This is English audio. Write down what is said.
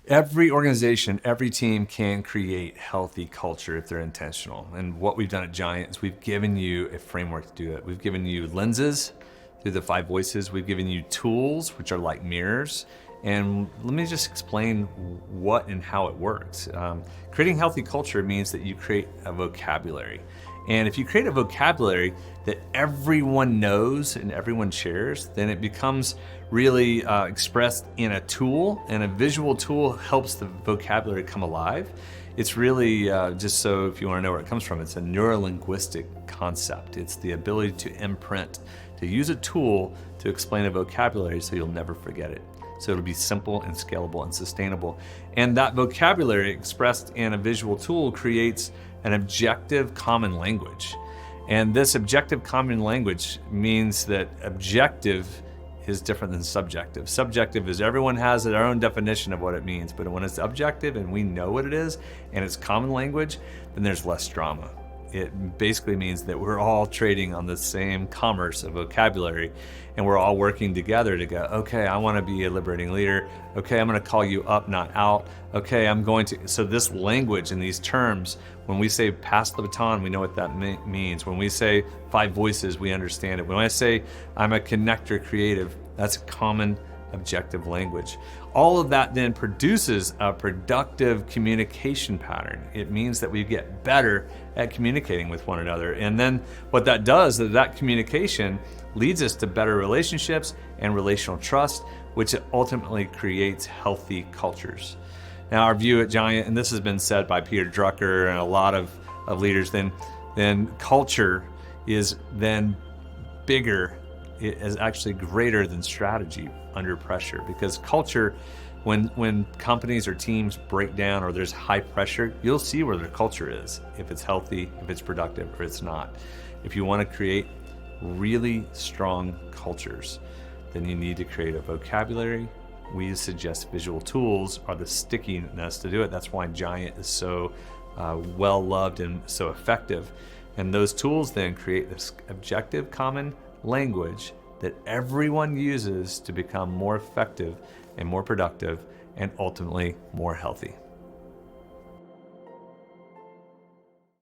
Every organization, every team can create healthy culture if they're intentional. And what we've done at GiANT is we've given you a framework to do it. We've given you lenses through the 5 voices. We've given you tools, which are like mirrors. And let me just explain what and how it works. Creating healthy culture means that you create a vocabulary. And if you create a vocabulary that everyone knows and everyone shares, then it becomes really expressed in a tool, and a visual tool helps the vocabulary come alive. It's really, just so if you want to know where it comes from, it's a neurolinguistic concept. It's the ability to imprint, to use a tool to explain a vocabulary so you'll never forget it. So it'll be simple and scalable and sustainable. And that vocabulary expressed in a visual tool creates an objective common language. And this objective common language means that objective is different than subjective. Subjective is everyone has their own definition of what it means, but when it's objective and we know what it is and it's common language, then there's less drama. It basically means that we're all trading on the same commerce of vocabulary, and we're all working together to go, okay, I want to be a liberating leader. Okay, I'm going to call you up, not out. Okay, I'm going to. So this language and these terms, when we say pass the baton, we know what that means. When we say 5 voices, we understand it. When I say I'm a connector creative, that's a common objective language. All of that then produces a productive communication pattern. It means that we get better at communicating with one another. And then what that does is that communication leads us to better relationships and relational trust, which ultimately creates healthy cultures. Now, our view at GiANT, and this has been said by Peter Drucker and a lot of leaders, then culture is then bigger. It is actually greater than strategy under pressure, because culture, when companies or teams break down or there's high pressure, you'll see where their culture is, if it's healthy, if it's productive, or it's not. If you want to create really strong cultures, then you need to create a vocabulary. We suggest visual tools are the stickiness to do it. That's why GiANT is so well loved and so effective. And those tools then create this objective common language that everyone uses to become more effective and more productive and ultimately more healthy.